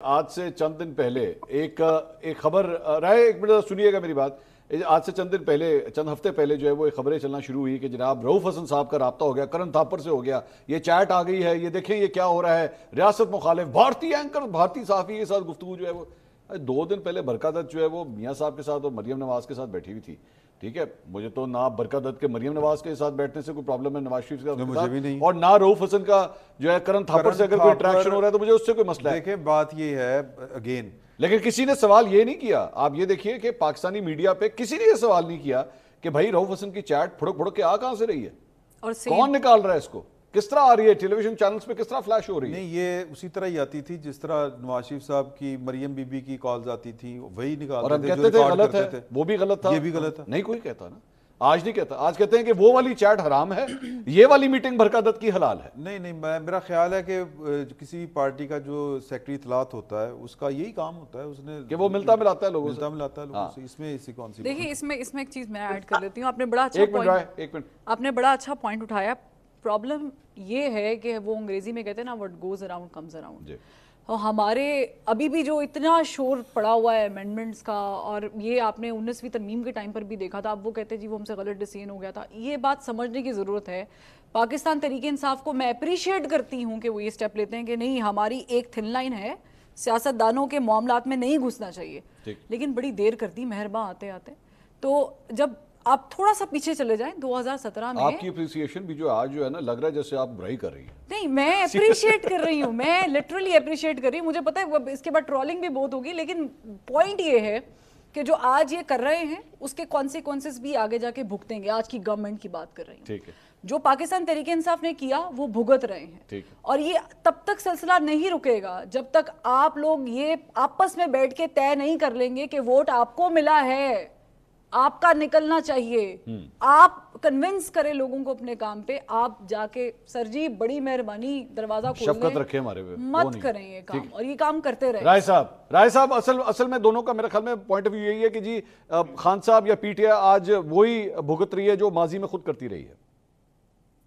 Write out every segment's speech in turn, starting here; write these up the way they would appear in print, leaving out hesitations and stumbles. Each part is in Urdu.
آج سے چند دن پہلے ایک خبر رائے، ایک منٹ سنیے گا میری بات. آج سے چند دن پہلے، چند ہفتے پہلے جو ہے وہ خبریں چلنا شروع ہوئی کہ جناب رؤف حسن صاحب کا رابطہ ہو گیا، کرن تھاپر سے ہو گیا، یہ چیٹ آ گئی ہے، یہ دیکھیں یہ کیا ہو رہا ہے، ریاست مخالف بھارتی اینکر بھارتی صحافی کے ساتھ گفتگو جو ہے وہ 2 دن پہلے برکا دت جو ہے وہ میاں صاحب کے ساتھ اور مریم نواز کے ساتھ بیٹھی ہوئی تھی. ٹھیک ہے، مجھے تو نہ برکا دت کے مریم نواز کے ساتھ بیٹھنے سے کوئی پرابلم ہے نواز شریف کے ساتھ، اور نہ رؤف حسن کا جو ہے کرن تھاپر سے اگر کوئی انٹریکشن ہو رہا ہے تو مجھے اس سے کوئی مسئلہ ہے. دیکھیں بات یہ ہے اگین، لیکن کسی نے سوال یہ نہیں کیا، آپ یہ دیکھیے کہ پاکستانی میڈیا پہ کسی نے یہ سوال نہیں کیا کہ بھائی رؤف حسن کی چیٹ پھڑک پھڑک کے کہاں سے رہی ہے، اور کون نکال رہا ہے اس کو، کس طرح آ رہی ہے ٹیلی ویژن چینلز پہ، کس طرح فلیش ہو رہی ہے. نہیں یہ اسی طرح ہی آتی تھی جس طرح نواز شریف صاحب کی مریم بی بی کی کالز آتی تھی، وہی نکالتے تھے، اور ہم کہتے تھے غلط ہے، وہ بھی غلط تھا، یہ بھی غلط ہے. نہیں کوئی کہتا نا، آج نہیں کہتا، آج کہتے ہیں کہ وہ والی چیٹ حرام ہے، یہ والی میٹنگ برکا دت کی حلال ہے. نہیں میرا خیال ہے کہ کسی پارٹی کا جو سیکرٹری اطلاعات ہوتا ہے اس کا یہی کام ہوتا ہے، اس نے کہ وہ ملتا ملاتا ہے لوگوں سے. اس میں کون سی دیکھیں، اس میں ایک چیز میں ایڈ کر لیتی ہوں. آپ نے بڑا اچھا پوائنٹ اٹھایا. پرابلم یہ ہے کہ وہ انگریزی میں کہتے ہیں نا what goes around comes around. ہمارے ابھی بھی جو اتنا شور پڑا ہوا ہے امینڈمنٹس کا، اور یہ آپ نے 19ویں ترمیم کے ٹائم پر بھی دیکھا تھا، اب وہ کہتے ہیں جی وہ ہم سے غلط ڈیسیژن ہو گیا تھا. یہ بات سمجھنے کی ضرورت ہے. پاکستان تحریک انصاف کو میں اپریشیٹ کرتی ہوں کہ وہ یہ سٹیپ لیتے ہیں کہ نہیں، ہماری ایک تھن لائن ہے، سیاست دانوں کے معاملات میں نہیں گھسنا چاہیے، لیکن بڑی دیر کر دی مہرباں آتے آتے. تو جب آپ تھوڑا سا پیچھے چلے جائیں 2017 میں، آپ کی اپریسیشن بھی جو آج جو ہے نا لگ رہا ہے جیسے آپ برائی کر رہی ہیں. نہیں، میں اپریشیٹ کر رہی ہوں، میں لٹرلی اپریشیٹ کر رہی ہوں. مجھے پتا ہے اس کے بعد ٹرولنگ بھی بہت ہوگی، لیکن پوائنٹ یہ ہے کہ جو آج یہ کر رہے ہیں اس کے کانسیکوینسز بھی آگے جا کے بھگتیں گے. آج کی گورنمنٹ کی بات کر رہی ہوں. ٹھیک ہے، جو پاکستان تحریک انصاف نے کیا وہ بھگت رہے ہیں، اور یہ تب تک سلسلہ نہیں رکے گا جب تک آپ لوگ یہ آپس میں بیٹھ کے طے نہیں کر لیں گے کہ ووٹ آپ کو ملا ہے، آپ کا نکلنا چاہیے. آپ کنونس کریں لوگوں کو اپنے کام پہ. آپ جا کے سر جی بڑی مہربانی دروازہ کھول شفقت رکھیں ہمارے پہ، مت کریں یہ کام، اور یہ کام کرتے رہیں. رائے صاحب اصل میں دونوں کا میرے خیال میں پوائنٹ آف ویو یہی ہے کہ جی خان صاحب یا پی ٹی آئی آج وہی بھگت رہی ہے جو ماضی میں خود کرتی رہی ہے.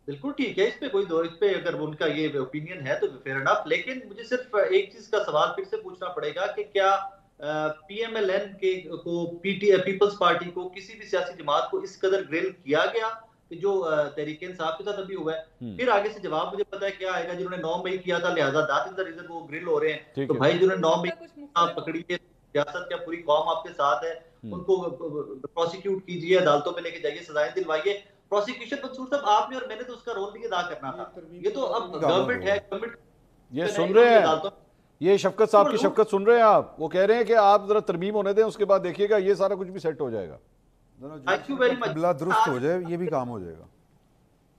بالکل ٹھیک ہے، اس پہ کوئی اس پہ اگر ان کا یہ اوپینین ہے تو فیئر انف. لیکن مجھے صرف ایک چیز کا سوال پھر سے پوچھنا پڑے گا کہ کیا پی ایم ایل این کو پیپلز پارٹی کو کسی بھی سیاسی جماعت کو اس قدر گرل کیا گیا کہ جو تحریک انصاف کے ساتھ ابھی ہوا ہے؟ پھر آگے سے جواب مجھے پتا ہے کیا آئے گا، جنہوں نے 9 مئی کیا تھا لہٰذا دیٹ از دی ریزن وہ گرل ہو رہے ہیں. تو بھائی جنہوں نے 9 مئی پکڑی ہے، ریاست کیا پوری قوم آپ کے ساتھ ہے، ان کو پروسیکیوٹ کیجیے، عدالتوں میں لے کے جائیے، سزائیں دلوائیے. پروسیکیوشن منصور صاحب آپ نے اور میں نے تو اس کا رول نہیں ادا کرنا تھا. یہ تو اب گورنمنٹ ہے، گورنمنٹ یہ سن رہے ہیں، یہ شفقت صاحب کی شفقت سن رہے ہیں آپ، وہ کہہ رہے ہیں کہ آپ ذرا ترمیم ہونے دیں، اس کے بعد دیکھیے گا یہ سارا کچھ بھی سیٹ ہو جائے گا، بلا درست ہو جائے، یہ بھی کام ہو جائے گا.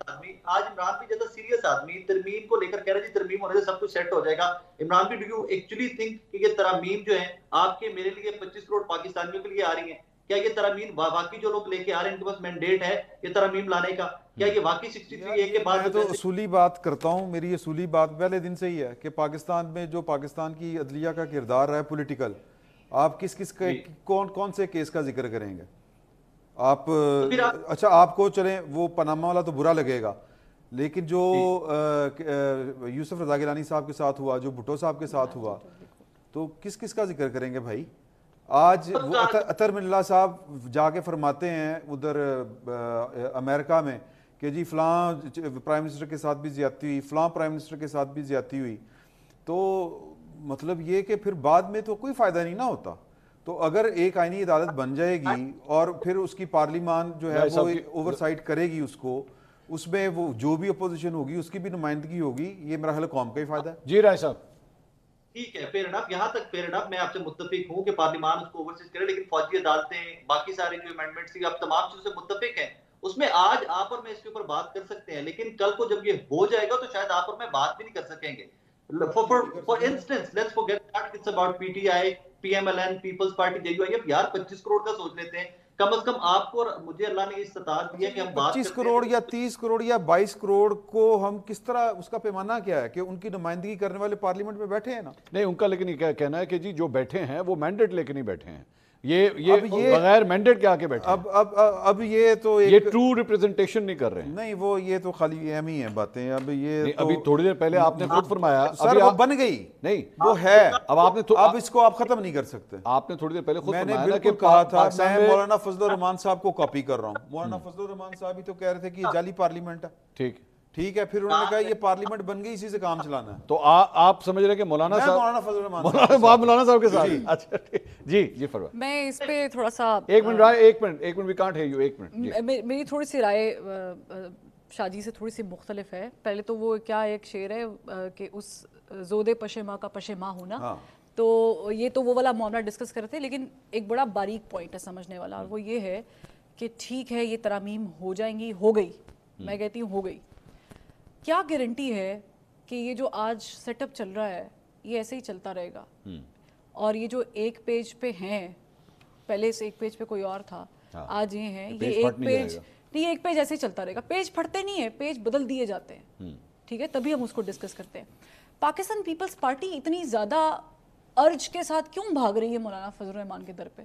آج عمران بھی جیسا سیریس آدمی ترمیم کو لے کر کہہ رہے جی ترمیم ہونے سے سب کچھ سیٹ ہو جائے گا. عمران بھی ڈو یو ایکچولی تھنک کہ یہ ترامیم جو ہیں آپ کے میرے لیے 25 کروڑ پاکستانیوں کے لیے آ رہی ہیں؟ کیا یہ ترامیم واقعی جو لوگ لے کے آ رہے ہیں ان کے پاس مینڈیٹ ہے یہ ترامیم لانے کا؟ کیا یہ واقعی 63 اے کے بعد؟ میں تو اصولی بات کرتا ہوں، میری اصولی بات پہلے دن سے ہی ہے کہ پاکستان میں جو پاکستان کی عدلیہ کا کردار ہے پولیٹیکل، آپ کس کون سے کیس کا ذکر کریں گے آپ؟ اچھا آپ کو چلیں وہ پاناما والا تو برا لگے گا، لیکن جو یوسف رضا گیلانی صاحب کے ساتھ ہوا، جو بھٹو صاحب کے ساتھ ہوا، تو کس کا ذکر کریں گے بھائی؟ آج وہ اطہر من اللہ صاحب جا کے فرماتے ہیں ادھر امریکہ میں کہ جی فلاں پرائم منسٹر کے ساتھ بھی زیادتی ہوئی، فلاں پرائم منسٹر کے ساتھ بھی زیادتی ہوئی. تو مطلب یہ کہ پھر بعد میں تو کوئی فائدہ نہیں نہ ہوتا. تو اگر ایک آئینی عدالت بن جائے گی اور پھر اس کی پارلیمان جو ہے وہ اوور سائٹ کرے گی اس کو، اس میں وہ جو بھی اپوزیشن ہوگی اس کی بھی نمائندگی ہوگی، یہ میرا خیال قوم کا ہی فائدہ ہے. جی رائے صاحب ٹھیک ہے، فیئر انف، یہاں تک فیئر انف، میں آپ سے متفق ہوں کہ پارلیمان اس کو اوورسیز کرے، لیکن فوجی عدالتیں باقی سارے جو امینڈمنٹس تھی آپ تمام چیزوں سے متفق ہیں. اس میں آج آپ اور میں اس کے اوپر بات کر سکتے ہیں، لیکن کل کو جب یہ ہو جائے گا تو شاید آپ اور میں بات بھی نہیں کر سکیں گے. For instance, let's forget that it's about PTI, PMLN, People's Party, JUIF. یار 25 کروڑ کا سوچ لیتے ہیں، کم از کم آپ کو اور مجھے اللہ نے یہ استطاعت دی ہے کہ ہم بات 25 کروڑ یا 30 کروڑ یا 22 کروڑ کو ہم کس طرح، اس کا پیمانہ کیا ہے کہ ان کی نمائندگی کرنے والے پارلیمنٹ میں بیٹھے ہیں نا؟ نہیں، ان کا لیکن یہ کہنا ہے کہ جی جو بیٹھے ہیں وہ مینڈیٹ لے کے نہیں بیٹھے ہیں، یہ بغیر مینڈیٹ کے آکے بیٹھے اب یہ تو یہ ٹرو ریپریزنٹیشن نہیں کر رہے ہیں. نہیں وہ یہ تو خالی اہم ہی ہیں باتیں. اب یہ ابھی تھوڑی دیر پہلے آپ نے خود فرمایا سر وہ بن گئی نہیں وہ ہے اب اس کو آپ ختم نہیں کر سکتے. آپ نے تھوڑی دیر پہلے خود میں نے فرمایا بالکل کہا تھا میں مولانا فضل الرحمان صاحب کو کاپی کر رہا ہوں. مولانا فضل الرحمان صاحب ہی تو کہہ رہے تھے کہ یہ جعلی پارلیمنٹ ہے. ٹھیک ہے پھر انہوں نے کہا یہ پارلیمنٹ بن گئی اسی سے کام چلانا ہے. تو آپ سمجھ رہے ہیں کہ مولانا صاحب مولانا فضل الرحمان مولانا صاحب کے ساتھ اچھا جی فرمائیں. میں اس پہ تھوڑا سا ایک منٹ رائے ایک minute we can't hear you ایک منٹ. میری تھوڑی سی رائے شادی سے تھوڑی سی مختلف ہے. پہلے تو وہ کیا ایک شعر ہے کہ اس زود پشیماں کا پشیماں ہونا, تو یہ تو وہ والا معاملہ ڈسکس کرتے, لیکن ایک بڑا باریک پوائنٹ ہے سمجھنے والا, اور وہ یہ ہے کہ ٹھیک ہے یہ ترامیم ہو جائیں گی, ہو گئی, میں کہتی ہوں ہو گئی. کیا گارنٹی ہے کہ یہ جو آج سیٹ اپ چل رہا ہے یہ ایسے ہی چلتا رہے گا؟ اور یہ جو ایک پیج پہ ہیں, پہلے سے ایک پیج پہ کوئی اور تھا, آج یہ ہیں, یہ ایک پیج نہیں, ایک پیج ایسے ہی چلتا رہے گا. پیج پھٹتے نہیں ہیں, پیج بدل دیے جاتے ہیں, ٹھیک ہے, تبھی ہم اس کو ڈسکس کرتے ہیں. پاکستان پیپلز پارٹی اتنی زیادہ ارج کے ساتھ کیوں بھاگ رہی ہے مولانا فضل الرحمان کے در پہ؟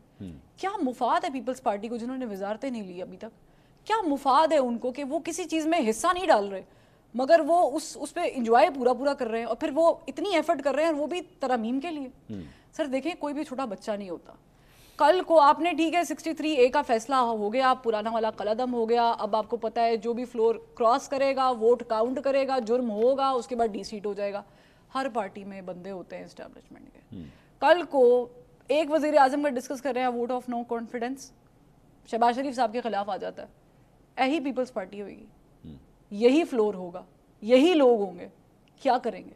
کیا مفاد ہے پیپلز پارٹی کو, جنہوں نے وزارتیں نہیں لی ابھی تک, کیا مفاد ہے ان کو کہ وہ کسی چیز میں حصہ نہیں ڈال رہے مگر وہ اس پہ انجوائے پورا کر رہے ہیں, اور پھر وہ اتنی ایفرٹ کر رہے ہیں, اور وہ بھی ترامیم کے لیے. سر دیکھیں کوئی بھی چھوٹا بچہ نہیں ہوتا. کل کو آپ نے ٹھیک ہے 63A کا فیصلہ ہو گیا, پرانا والا قلعدم ہو گیا, اب آپ کو پتہ ہے جو بھی فلور کراس کرے گا ووٹ کاؤنٹ کرے گا, جرم ہوگا, اس کے بعد ڈی سیٹ ہو جائے گا. ہر پارٹی میں بندے ہوتے ہیں اسٹیبلشمنٹ کے. کل کو ایک وزیر اعظم کا ڈسکس کر رہے ہیں vote of no confidence, Shahbaz Sharif صاحب کے خلاف آ جاتا ہے, یہی پیپلز پارٹی ہوئے گی, یہی فلور ہوگا, یہی لوگ ہوں گے, کیا کریں گے؟